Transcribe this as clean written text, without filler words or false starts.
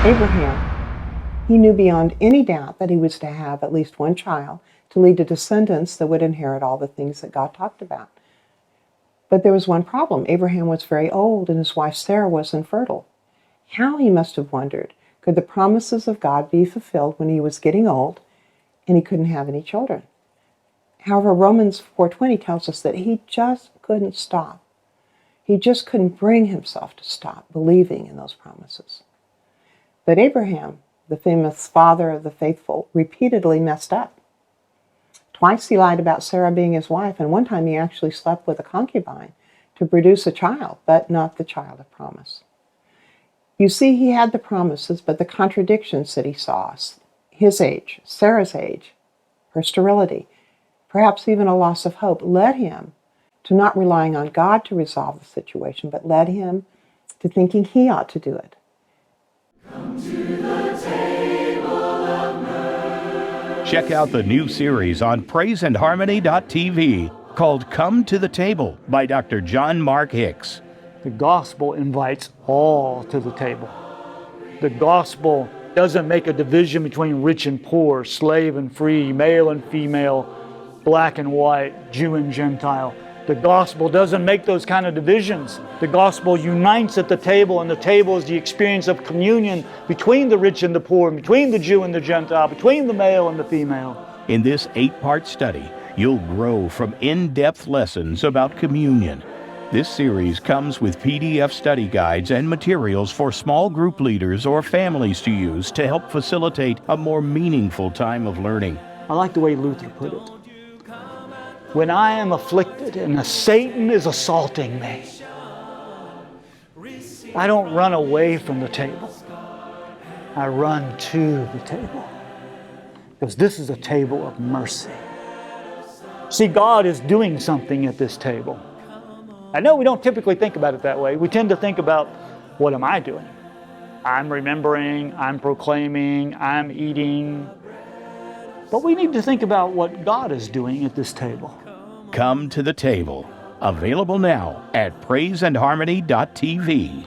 Abraham, he knew beyond any doubt that he was to have at least one child to lead to descendants that would inherit all the things that God talked about. But there was one problem. Abraham was very old and his wife Sarah was infertile. How, he must have wondered, could the promises of God be fulfilled when he was getting old and he couldn't have any children? However, Romans 4:20 tells us that he just couldn't stop. He just couldn't bring himself to stop believing in those promises. But Abraham, the famous father of the faithful, repeatedly messed up. Twice he lied about Sarah being his wife, and one time he actually slept with a concubine to produce a child, but not the child of promise. You see, he had the promises, but the contradictions that he saw, his age, Sarah's age, her sterility, perhaps even a loss of hope, led him to not relying on God to resolve the situation, but led him to thinking he ought to do it. Check out the new series on praiseandharmony.tv called Come to the Table by Dr. John Mark Hicks. The gospel invites all to the table. The gospel doesn't make a division between rich and poor, slave and free, male and female, black and white, Jew and Gentile. The gospel doesn't make those kind of divisions. The gospel unites at the table, and the table is the experience of communion between the rich and the poor, between the Jew and the Gentile, between the male and the female. In this 8-part study, you'll grow from in-depth lessons about communion. This series comes with PDF study guides and materials for small group leaders or families to use to help facilitate a more meaningful time of learning. I like the way Luther put it. When I am afflicted and Satan is assaulting me, I don't run away from the table. I run to the table. Because this is a table of mercy. See, God is doing something at this table. I know we don't typically think about it that way. We tend to think about, what am I doing? I'm remembering, I'm proclaiming, I'm eating. But we need to think about what God is doing at this table. Come to the Table. Available now at praiseandharmony.tv.